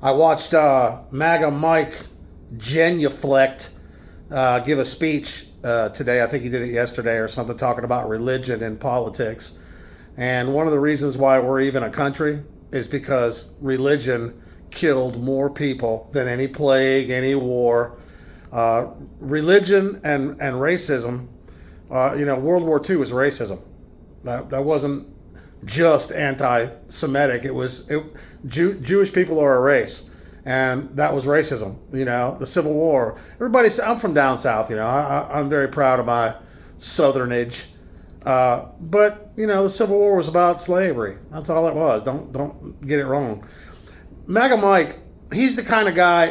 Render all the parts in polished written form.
I watched Maga Mike genuflect give a speech today. I think he did it yesterday or something, talking about religion and politics. And one of the reasons why we're even a country is because religion killed more people than any plague, any war. Religion and racism. World War II was racism. That wasn't just anti-Semitic. Jewish people are a race, and that was racism. The Civil War. I'm from down south. I'm very proud of my Southernage. But the Civil War was about slavery. That's all it was. Don't get it wrong. MAGA Mike, he's the kind of guy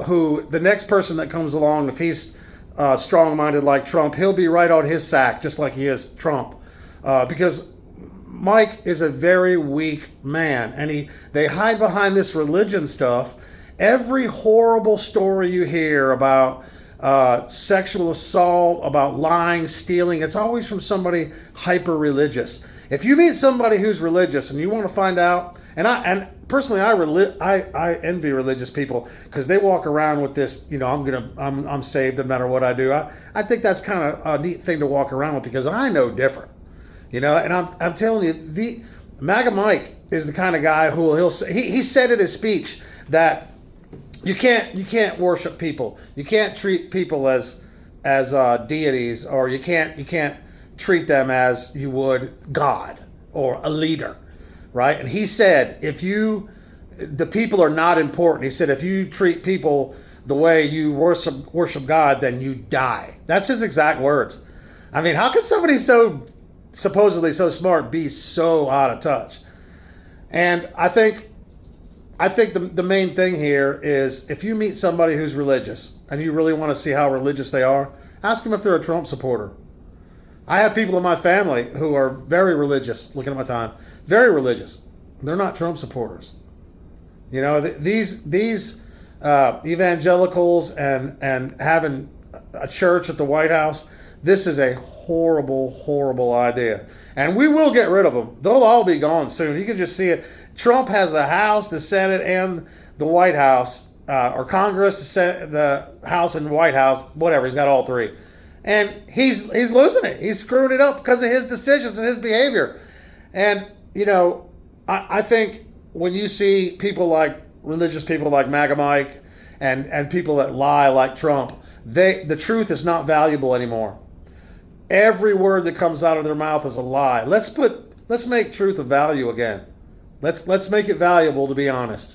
who the next person that comes along, if he's strong-minded like Trump, he'll be right on his sack, just like he is Trump, because Mike is a very weak man, and they hide behind this religion stuff. Every horrible story you hear about sexual assault, about lying, stealing, it's always from somebody hyper-religious. If you meet somebody who's religious and you want to find out, and personally, I envy religious people because they walk around with this, I'm saved no matter what I do. I think that's kind of a neat thing to walk around with because I know different, and I'm telling you, the MAGA Mike is the kind of guy who he said in his speech that you can't worship people, you can't treat people as deities, or you can't treat them as you would God or a leader. Right? And he said, the people are not important. He said, if you treat people the way you worship God, then you die. That's his exact words. I mean, how could somebody supposedly so smart be so out of touch? And I think the main thing here is if you meet somebody who's religious and you really want to see how religious they are, ask them if they're a Trump supporter. I have people in my family who are very religious, looking at my time, very religious. They're not Trump supporters. These evangelicals and having a church at the White House, this is a horrible, horrible idea. And we will get rid of them. They'll all be gone soon. You can just see it. Trump has the House, the Senate, and the White House, or Congress, the House and the White House, whatever. He's got all three. And he's losing it. He's screwing it up because of his decisions and his behavior. And, I think when you see religious people like MAGA Mike and people that lie like Trump, the truth is not valuable anymore. Every word that comes out of their mouth is a lie. Let's make truth of value again. Let's make it valuable to be honest.